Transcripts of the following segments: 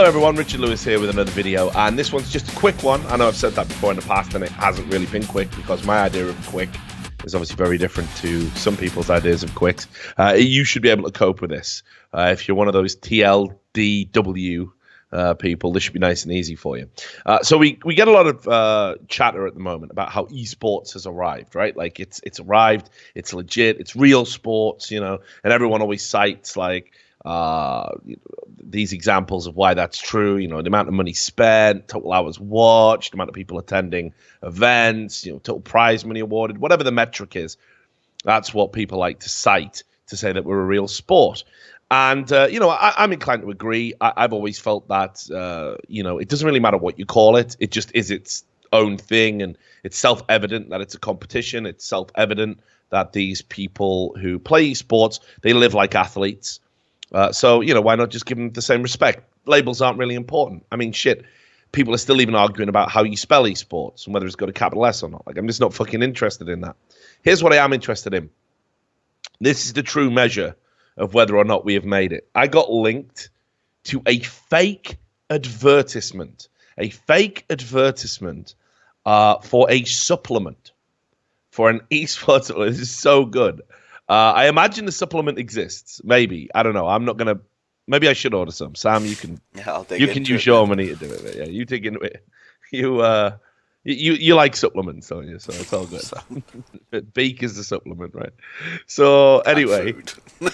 everyone, Richard Lewis here with another video, and this one's just a quick one. I know I've said that before in the past and it hasn't really been quick because my idea of quick is obviously very different to some people's ideas of quicks. You should be able to cope with this. If you're one of those TLDW people, this should be nice and easy for you. So we get a lot of chatter at the moment about how esports has arrived, right? Like it's arrived, it's legit, it's real sports, you know, and everyone always cites like these examples of why that's true, you know, the amount of money spent, total hours watched, the amount of people attending events, you know, total prize money awarded, whatever the metric is. That's what people like to cite to say that we're a real sport. And, you know, I'm inclined to agree. I've always felt that, you know, it doesn't really matter what you call it. It just is its own thing. And it's self-evident that it's a competition. It's self-evident that these people who play esports, they live like athletes. So, you know, why not just give them the same respect? Labels aren't really important. I mean, shit, people are still even arguing about how you spell esports and whether it's got a capital S or not. Like, I'm just not fucking interested in that. Here's what I am interested in. This is the true measure of whether or not we have made it. I got linked to a fake advertisement for a supplement for an esports. This is so good. I imagine the supplement exists. Maybe. I don't know. I'm not going to. Maybe I should order some. Sam, you can. Yeah, you can use your money to do it. Yeah, you dig into it. You like supplements, don't you? So it's all good. Beak is the supplement, right? So anyway,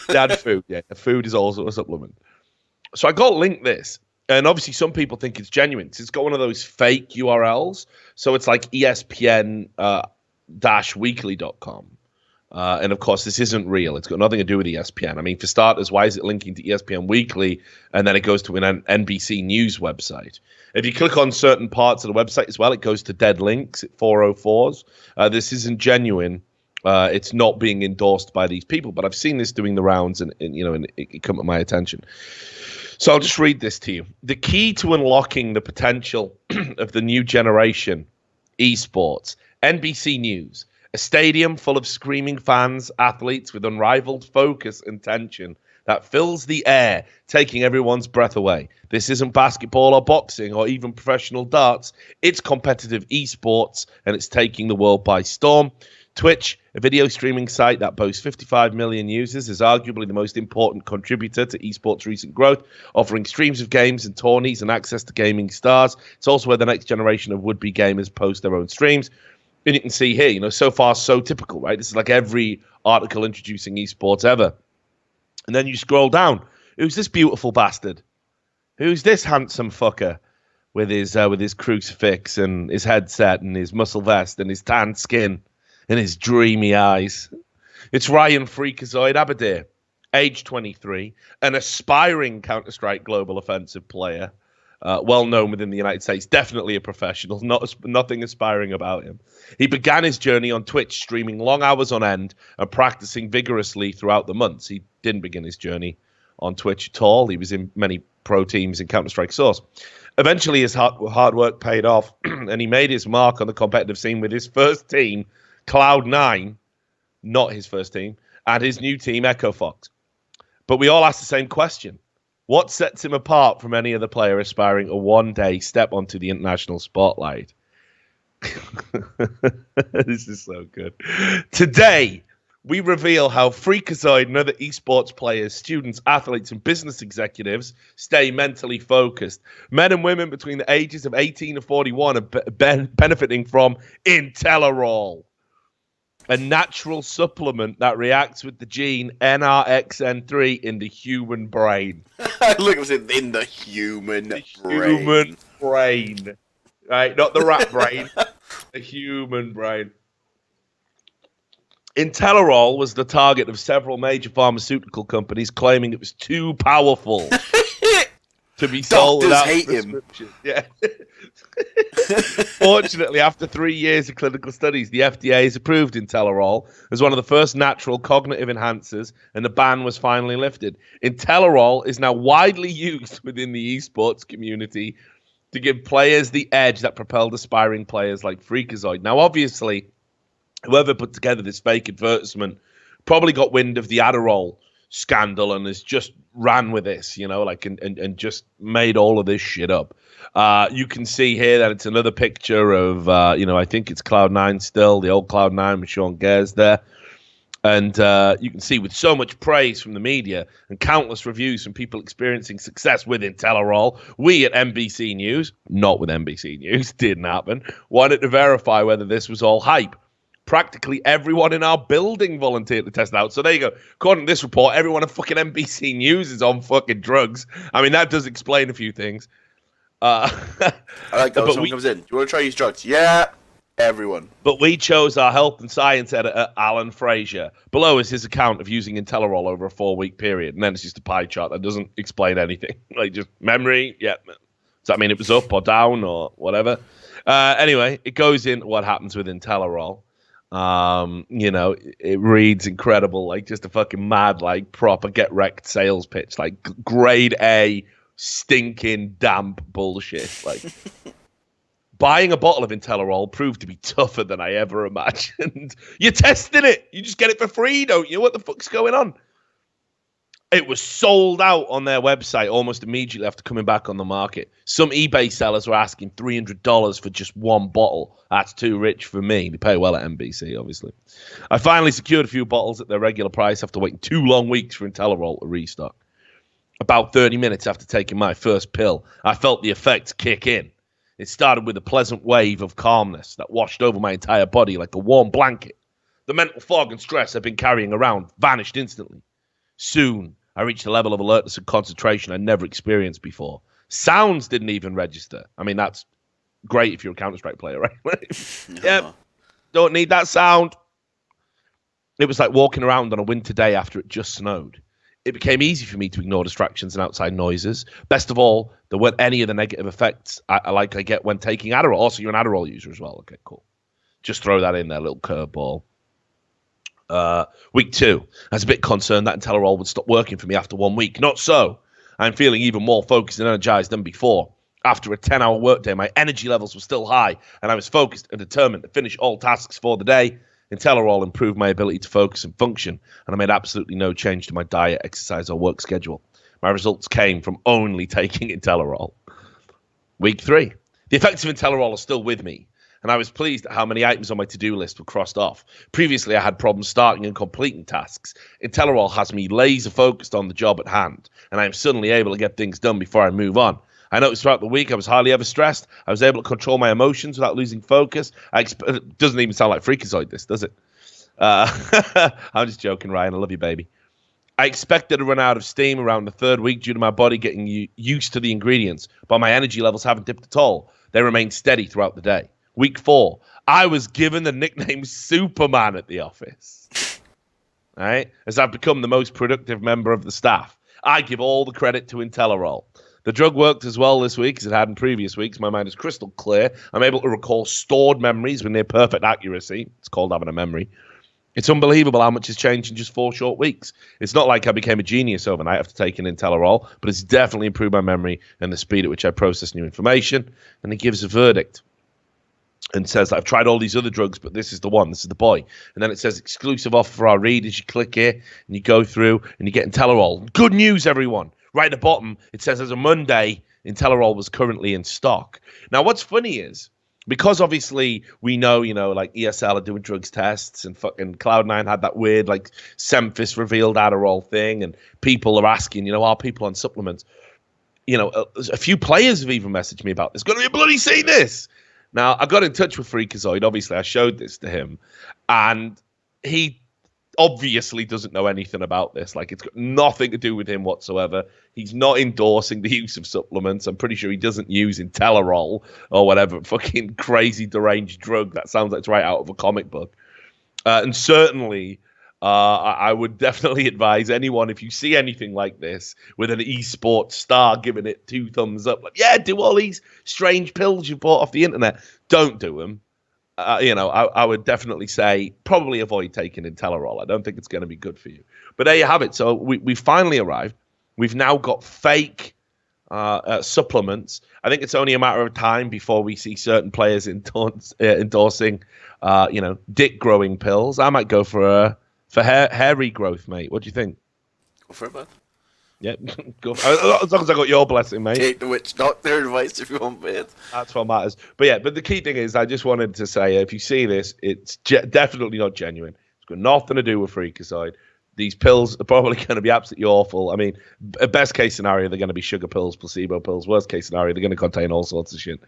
dad food. Yeah, food is also a supplement. So I got linked this, and obviously some people think it's genuine. It's got one of those fake URLs. So it's like ESPN-weekly.com. And of course, this isn't real. It's got nothing to do with ESPN. I mean, for starters, why is it linking to ESPN Weekly and then it goes to an NBC News website? If you click on certain parts of the website as well, it goes to dead links at 404s. This isn't genuine. It's not being endorsed by these people, but I've seen this doing the rounds and you know, and it come to my attention. So I'll just read this to you. The key to unlocking the potential of the new generation esports, NBC News. A stadium full of screaming fans, athletes with unrivaled focus and tension that fills the air, taking everyone's breath away. This isn't basketball or boxing or even professional darts. It's competitive esports, and it's taking the world by storm. Twitch, a video streaming site that boasts 55 million users, is arguably the most important contributor to esports' recent growth, offering streams of games and tourneys and access to gaming stars. It's also where the next generation of would-be gamers post their own streams. And you can see here, you know, so far so typical, right? This is like every article introducing esports ever. And then you scroll down. Who's this beautiful bastard? Who's this handsome fucker with his crucifix and his headset and his muscle vest and his tan skin and his dreamy eyes? It's Ryan Freakazoid Abadir, age 23, an aspiring Counter-Strike Global Offensive player. Well known within the United States, definitely a professional, nothing aspiring about him. He began his journey on Twitch, streaming long hours on end and practicing vigorously throughout the months. He didn't begin his journey on Twitch at all. He was in many pro teams in Counter-Strike Source. Eventually, his hard work paid off, and he made his mark on the competitive scene with his first team, Cloud9, not his first team, and his new team, Echo Fox. But we all ask the same question. What sets him apart from any other player aspiring to one day step onto the international spotlight? This is so good. Today, we reveal how Freakazoid and other esports players, students, athletes, and business executives stay mentally focused. Men and women between the ages of 18 and 41 are benefiting from Intelerol, a natural supplement that reacts with the gene NRXN3 in the human brain. Look, it was in the human brain. Human brain. Right, not the rat brain. The human brain. Intelerol was the target of several major pharmaceutical companies claiming it was too powerful to be sold without hate prescription. Yeah. Fortunately, after 3 years of clinical studies, the FDA has approved Intelerol as one of the first natural cognitive enhancers, and the ban was finally lifted. Intelerol is now widely used within the esports community to give players the edge that propelled aspiring players like Freakazoid. Now, obviously, whoever put together this fake advertisement probably got wind of the Adderall scandal and has just ran with this, like and just made all of this shit up. You can see here that it's another picture of, I think it's Cloud9 still, the old Cloud9 with Sean Gares there. And you can see with so much praise from the media and countless reviews from people experiencing success with Intelerol, we at NBC News, not with NBC News, didn't happen, wanted to verify whether this was all hype. Practically everyone in our building volunteered to test it out. So there you go. According to this report, everyone at fucking NBC News is on fucking drugs. I mean, that does explain a few things. I like that when someone comes in. Do you want to try these drugs? Yeah. Everyone. But we chose our health and science editor, Alan Frazier. Below is his account of using Intelerol over a 4-week period. And then it's just a pie chart that doesn't explain anything. Like just memory. Yeah. Does that mean it was up or down or whatever? Anyway, it goes in what happens with Intelerol. It reads incredible, like just a fucking mad, like proper get wrecked sales pitch, like grade A stinking damp bullshit. Like buying a bottle of Intelerol proved to be tougher than I ever imagined. You're testing it. You just get it for free, don't you? What the fuck's going on? It was sold out on their website almost immediately after coming back on the market. Some eBay sellers were asking $300 for just one bottle. That's too rich for me. They pay well at NBC, obviously. I finally secured a few bottles at their regular price after waiting 2 long weeks for Intelerol to restock. About 30 minutes after taking my first pill, I felt the effects kick in. It started with a pleasant wave of calmness that washed over my entire body like a warm blanket. The mental fog and stress I'd been carrying around vanished instantly. Soon, I reached a level of alertness and concentration I'd never experienced before. Sounds didn't even register. I mean, that's great if you're a Counter-Strike player, right? Yep. Don't need that sound. It was like walking around on a winter day after it just snowed. It became easy for me to ignore distractions and outside noises. Best of all, there weren't any of the negative effects I get when taking Adderall. Also, you're an Adderall user as well. Okay, cool. Just throw that in there, little curveball. Week 2, I was a bit concerned that Intelerol would stop working for me after 1 week. Not so. I'm feeling even more focused and energized than before. After a 10-hour workday, my energy levels were still high, and I was focused and determined to finish all tasks for the day. Intelerol improved my ability to focus and function, and I made absolutely no change to my diet, exercise, or work schedule. My results came from only taking Intelerol. Week 3. The effects of Intelerol are still with me, and I was pleased at how many items on my to-do list were crossed off. Previously, I had problems starting and completing tasks. Intelerol has me laser-focused on the job at hand, and I am suddenly able to get things done before I move on. I noticed throughout the week I was hardly ever stressed. I was able to control my emotions without losing focus. It doesn't even sound like Freakazoid, this, does it? I'm just joking, Ryan. I love you, baby. I expected to run out of steam around the 3rd week due to my body getting used to the ingredients, but my energy levels haven't dipped at all. They remained steady throughout the day. Week 4, I was given the nickname Superman at the office. All right? As I've become the most productive member of the staff. I give all the credit to Intelerol. The drug worked as well this week as it had in previous weeks. My mind is crystal clear. I'm able to recall stored memories with near perfect accuracy. It's called having a memory. It's unbelievable how much has changed in just 4 short weeks. It's not like I became a genius overnight after taking Intelerol, but it's definitely improved my memory and the speed at which I process new information. And it gives a verdict and says that I've tried all these other drugs, but this is the one. This is the boy. And then it says exclusive offer for our readers. You click here and you go through and you get Intelerol. Good news, everyone. Right at the bottom, it says as of Monday, Intelerol was currently in stock. Now, what's funny is, because obviously we know, like ESL are doing drugs tests and fucking Cloud9 had that weird, like, Semphis revealed Adderall thing, and people are asking, are people on supplements? A few players have even messaged me about this. Going to be bloody see this. Now, I got in touch with Freakazoid. Obviously, I showed this to him, and he obviously doesn't know anything about this. Like, it's got nothing to do with him whatsoever. He's not endorsing the use of supplements. I'm pretty sure he doesn't use Intelerol or whatever fucking crazy deranged drug that sounds like it's right out of a comic book. And certainly, I would definitely advise anyone, if you see anything like this with an esports star giving it 2 thumbs up, like, yeah, do all these strange pills you bought off the internet. Don't do them. I would definitely say probably avoid taking Intelerol. I don't think it's going to be good for you. But there you have it. So we finally arrived. We've now got fake supplements. I think it's only a matter of time before we see certain players endorsing, dick growing pills. I might go for hair regrowth, mate. What do you think? for it, man. Yeah, go as long as I got your blessing, mate. Take the witch doctor advice if you want, mate. That's what matters. But the key thing is, I just wanted to say, if you see this, it's definitely not genuine. It's got nothing to do with Freakazoid. These pills are probably going to be absolutely awful. I mean, best case scenario, they're going to be sugar pills, placebo pills. Worst case scenario, they're going to contain all sorts of shit.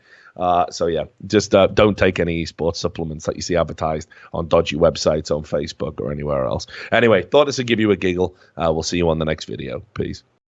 So yeah, just don't take any esports supplements that you see advertised on dodgy websites on Facebook or anywhere else. Anyway, thought this would give you a giggle. We'll see you on the next video. Peace.